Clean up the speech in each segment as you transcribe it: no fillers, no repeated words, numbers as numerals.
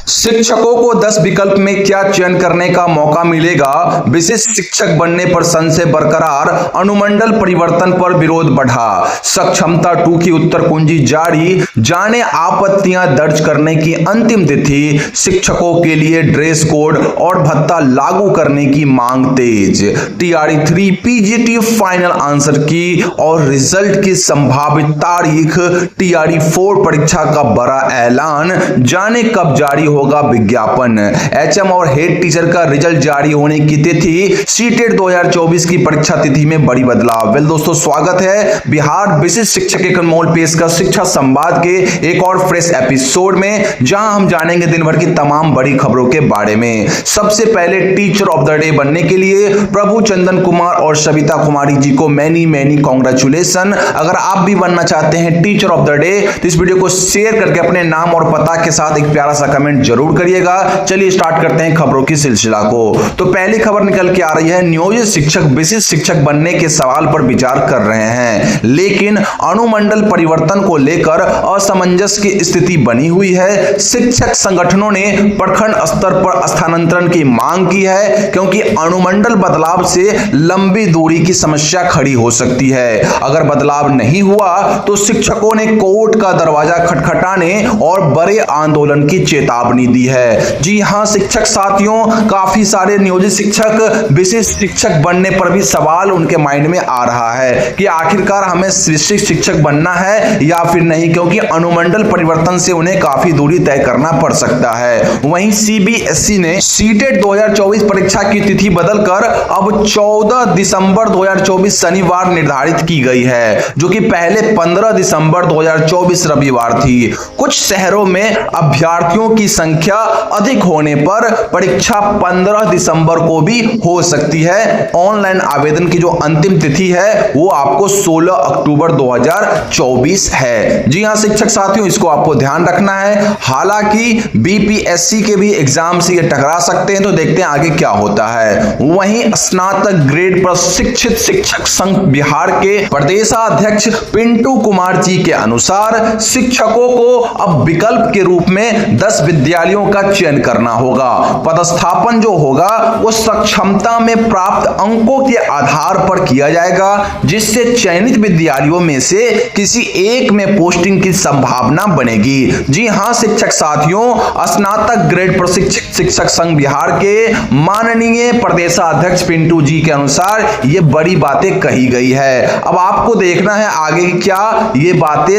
शिक्षकों को 10 विकल्प में क्या चयन करने का मौका मिलेगा? विशिष्ट शिक्षक बनने पर संशय बरकरार, अनुमंडल परिवर्तन पर विरोध बढ़ा। सक्षमता 2 की उत्तर कुंजी जारी, जाने आपत्तियां दर्ज करने की अंतिम तिथि। शिक्षकों के लिए ड्रेस कोड और भत्ता लागू करने की मांग तेज। टीआरई 3 पीजीटी फाइनल आंसर की और रिजल्ट की संभावित तारीख। टीआरई 4 परीक्षा का बड़ा ऐलान, जाने कब जारी होगा विज्ञापन। एचएम और हेड टीचर का रिजल्ट जारी होने की तिथि। सीटेट 2024 की परीक्षा तिथि में बड़ी बदलाव। वेल दोस्तों, स्वागत है बिहार विशिष्ट शिक्षक एक अनमोल पेश का शिक्षा संवाद के एक और फ्रेश एपिसोड में, जहां हम जानेंगे दिन भर की तमाम बड़ी खबरों के बारे में। सबसे पहले टीचर ऑफ द डे बनने के लिए प्रभु चंदन कुमार और सविता कुमारी जी को मैनी कॉन्ग्रेचुलेशन। अगर आप भी बनना चाहते हैं टीचर ऑफ द डे तो इस वीडियो को शेयर करके अपने नाम और पता के साथ एक प्यारा सा कमेंट जरूर करिएगा। चलिए स्टार्ट करते हैं खबरों की सिलसिला को। तो पहली खबर निकल के आ रही है, नियोजित शिक्षक विशिष्ट शिक्षक बनने के सवाल पर विचार कर रहे हैं, लेकिन अनुमंडल परिवर्तन को लेकर असमंजस की स्थिति बनी हुई है। शिक्षक संगठनों ने प्रखंड स्तर पर स्थानांतरण की मांग की है, क्योंकि अनुमंडल बदलाव से लंबी दूरी की समस्या खड़ी हो सकती है। अगर बदलाव नहीं हुआ तो शिक्षकों ने कोर्ट का दरवाजा खटखटाने और बड़े आंदोलन की चेतावनी दी है। जी हां शिक्षक साथियों, काफी सारे नियोजित शिक्षक विशिष्ट शिक्षक बनने पर भी सवाल उनके माइंड में आ रहा है कि आखिरकार हमें विशिष्ट शिक्षक बनना है या फिर नहीं, क्योंकि अनुमंडल परिवर्तन से उन्हें काफी दूरी तय करना पड़ सकता है। वहीं सीबीएसई ने सीटेट 2024 परीक्षा की तिथि बदलकर अब 14 दिसंबर 2024 शनिवार निर्धारित की गई है, जो कि पहले 15 दिसंबर 2024 रविवार थी। कुछ शहरों में अभ्यर्थियों की संख्या अधिक होने पर परीक्षा 15 दिसंबर को भी हो सकती है। ऑनलाइन आवेदन की जो अंतिम तिथि है वो आपको 16 अक्टूबर 2024 है। जी हां शिक्षक साथियों, इसको आपको ध्यान रखना है। हालांकि बीपीएससी के भी एग्जाम से ये टकरा सकते हैं, तो देखते हैं आगे क्या होता है। वहीं स्नातक ग्रेड प्रशिक्षित शिक्षक संघ बिहार के प्रदेशाध्यक्ष पिंटू कुमार जी के अनुसार शिक्षकों को अब विकल्प के रूप में 10 विद्यालयों का चयन करना होगा। पदस्थापन जो होगा वो सक्षमता में प्राप्त अंकों के आधार पर किया जाएगा, जिससे चयनित विद्यालयों में से किसी एक में पोस्टिंग की संभावना बनेगी। जी हां शिक्षक साथियों, स्नातक ग्रेड प्रशिक्षित शिक्षक संघ बिहार के माननीय प्रदेशाध्यक्ष पिंटू जी के अनुसार ये बड़ी बातें कही गई है। अब आपको देखना है आगे क्या ये बातें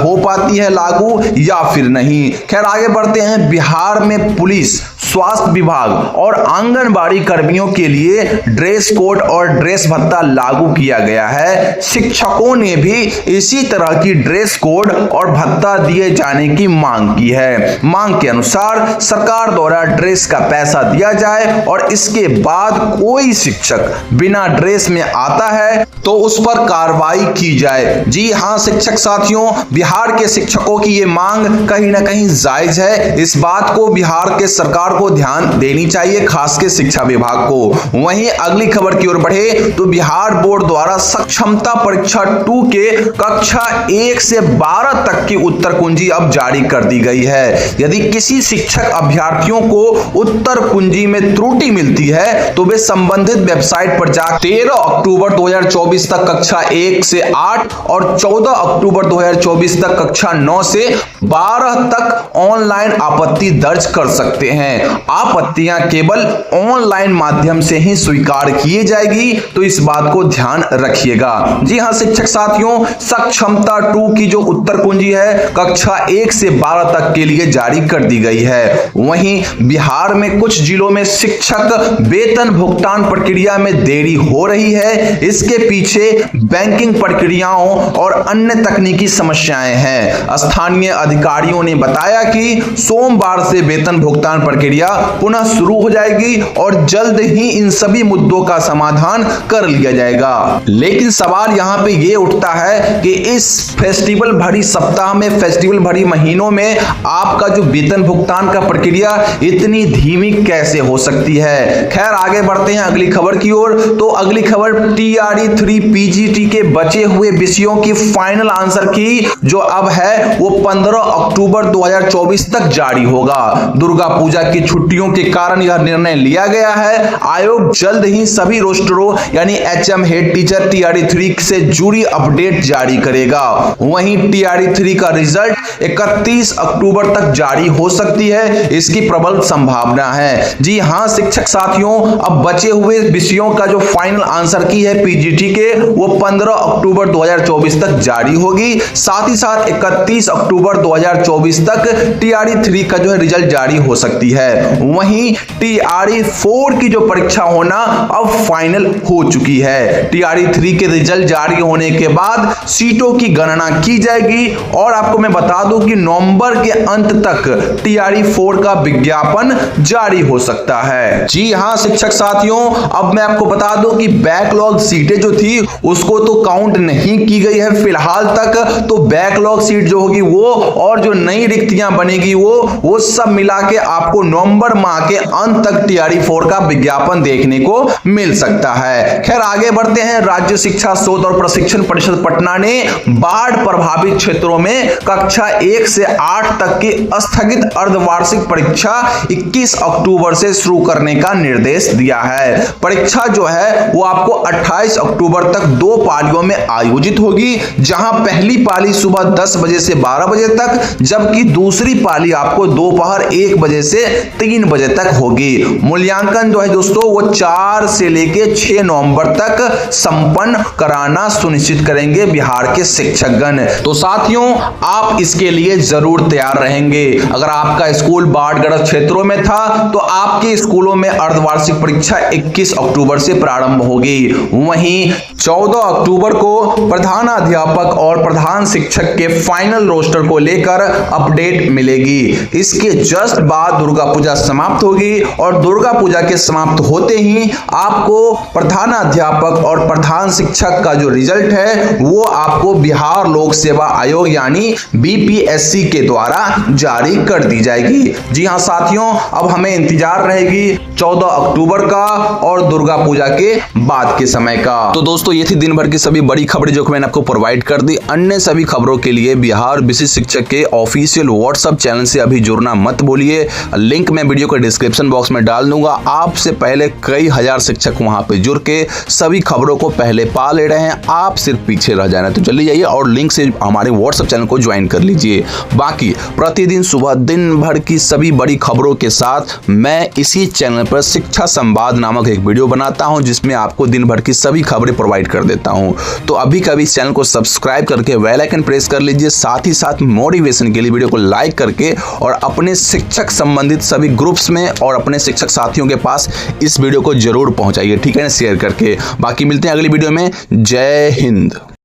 हो पाती है लागू या फिर नहीं। खैर आगे बढ़ते हैं। बिहार में पुलिस, स्वास्थ्य विभाग और आंगनबाड़ी कर्मियों के लिए ड्रेस कोड और ड्रेस भत्ता लागू किया गया है। शिक्षकों ने भी इसी तरह की ड्रेस कोड और भत्ता दिए जाने की मांग की है। मांग के अनुसार सरकार द्वारा ड्रेस का पैसा दिया जाए और इसके बाद कोई शिक्षक बिना ड्रेस में आता है तो उस पर कार्रवाई की जाए। जी हां शिक्षक साथियों, बिहार के शिक्षकों की ये मांग कहीं ना कहीं जायज है। इस बात को बिहार के सरकार को ध्यान देनी चाहिए, खास के शिक्षा विभाग को। वहीं अगली खबर की ओर बढ़े तो बिहार बोर्ड द्वारा सक्षमता परीक्षा 2 के कक्षा 1 से 12 तक की उत्तर कुंजी अब जारी कर दी गई है। यदि किसी शिक्षक अभ्यर्थियों को उत्तर कुंजी में त्रुटि मिलती है तो वे संबंधित वेबसाइट पर जाकर 13 अक्टूबर 2024 तक कक्षा 1 से 8 और 14 अक्टूबर 2024 तक कक्षा 9 से 12 तक ऑनलाइन आपत्ति दर्ज कर सकते हैं। आपत्तियां केवल ऑनलाइन माध्यम से ही स्वीकार की जाएगी, तो इस बात को ध्यान रखिएगा। जी हां शिक्षक साथियों, सक्षमता 2 की जो उत्तर कुंजी है कक्षा 1 से 12 तक के लिए जारी कर दी गई है। वहीं बिहार में कुछ जिलों में शिक्षक वेतन भुगतान प्रक्रिया में देरी हो रही है। इसके पीछे बैंकिंग प्रक्रियाओं और अन्य तकनीकी समस्याएं हैं। स्थानीय अधिकारियों ने बताया कि सोमवार से वेतन भुगतान प्रक्रिया प्रक्रिया पुनः शुरू हो जाएगी और जल्द ही इन सभी मुद्दों का समाधान कर लिया जाएगा। लेकिन सवाल यहाँ पे ये उठता है कि इस फेस्टिवल भरी सप्ताह में, फेस्टिवल भरी महीनों में आपका जो वेतन भुगतान का प्रक्रिया इतनी धीमी कैसे हो सकती है। खैर आगे बढ़ते हैं अगली खबर की ओर। तो अगली खबर TRE 3 PGT के बचे हुए विषयों की फाइनल आंसर की जो अब है वो 15 अक्टूबर 2024 तक जारी होगा। दुर्गा पूजा की छुट्टियों के कारण यह निर्णय लिया गया है। आयोग जल्द ही सभी रोस्टरों यानी HM हेड टीचर TRE 3 से जुड़ी अपडेट जारी करेगा। वहीं TRE 3 का रिजल्ट 31 अक्टूबर तक जारी हो सकती है, इसकी प्रबल संभावना है। जी हां शिक्षक साथियों, अब बचे हुए विषयों का जो फाइनल आंसर की है PGT के वो 15 अक्टूबर 2024 तक जारी होगी। साथ ही साथ 31 अक्टूबर 2024 तक TRE 3 का जो है रिजल्ट जारी हो सकती है। वहीं TRE 4 की जो परीक्षा होना अब फाइनल हो चुकी है। TRE 3 के रिजल्ट जारी होने के बाद सीटों की गणना की जाएगी और आपको मैं बता दूं कि नवंबर के अंत तक TRE 4 का विज्ञापन जारी हो सकता है। जी हां शिक्षक साथियों, अब मैं आपको बता दूं कि बैकलॉग सीटें जो थी उसको तो काउंट नहीं की गई है फिलहाल तक। तो बैकलॉग सीट जो होगी वो और जो नई रिक्तियां बनेगी वो सब मिला के आपको नवंबर माह के अंत तक TRE 4 का विज्ञापन देखने को मिल सकता है। खैर आगे बढ़ते हैं। राज्य शिक्षा शोध और प्रशिक्षण परिषद पटना ने बाढ़ प्रभावित क्षेत्रों में कक्षा 1 से 8 तक की स्थगित अर्धवार्षिक परीक्षा 21 अक्टूबर से शुरू करने का निर्देश दिया है। परीक्षा जो है वो आपको 28 अक्टूबर तक 2 पालियों में आयोजित होगी, जहां पहली पाली सुबह 10 बजे से 12 बजे तक, जबकि दूसरी पाली आपको दोपहर 1 बजे से 3 बजे तक होगी। मूल्यांकन जो है दोस्तों वो 4 से लेके 6 नवंबर तक संपन्न कराना सुनिश्चित करेंगे बिहार के शिक्षकगण। तो साथियों आप इसके लिए जरूर तैयार रहेंगे। अगर आपका स्कूल बाढ़ग्रस्त क्षेत्रों में था तो आपके स्कूलों में अर्धवार्षिक परीक्षा 21 अक्टूबर से प्रारंभ होगी। वहीं 14 अक्टूबर को प्रधानाध्यापक और प्रधान शिक्षक के फाइनल रोस्टर को लेकर अपडेट मिलेगी। इसके जस्ट बाद दुर्गा पूजा समाप्त होगी और दुर्गा पूजा के समाप्त होते ही आपको प्रधानाध्यापक और प्रधान शिक्षक का जो रिजल्ट है वो आपको बिहार लोक सेवा आयोग यानी BPSC के द्वारा जारी कर दी जाएगी। जी हां साथियों, अब हमें इंतजार रहेगी 14 अक्टूबर का और दुर्गा पूजा के बाद के समय का। तो दोस्तों ये थी दिन भर की सभी बड़ी खबरें जो मैंने आपको प्रोवाइड कर दी। अन्य सभी खबरों के लिए बिहार विशिष्ट शिक्षक के ऑफिशियल व्हाट्सएप चैनल से अभी जुड़ना मत भूलिए। लिंक मैं वीडियो के डिस्क्रिप्शन बॉक्स में डाल दूंगा। आपसे पहले कई हजार शिक्षक वहां पे जुड़ के सभी खबरों को पहले पा ले रहे हैं, आप सिर्फ पीछे रह जाना। तो चलिए जाइए और लिंक से हमारे व्हाट्सएप चैनल को ज्वाइन कर लीजिए। बाकी प्रतिदिन सुबह दिन भर की सभी बड़ी खबरों के साथ मैं इसी चैनल पर शिक्षा संवाद नामक एक वीडियो बनाता हूं, जिसमें आपको दिन भर की सभी खबरें प्रोवाइड कर देता हूं। तो अभी कभी इस चैनल को सब्सक्राइब करके बेल आइकन प्रेस कर लीजिए। साथ ही साथ मोटिवेशन के लिए वीडियो को लाइक करके और अपने शिक्षक संबंधित सभी ग्रुप्स में और अपने शिक्षक साथियों के पास इस वीडियो को जरूर पहुंचाइए, ठीक है ना, शेयर करके। बाकी मिलते हैं अगली वीडियो में। जय हिंद।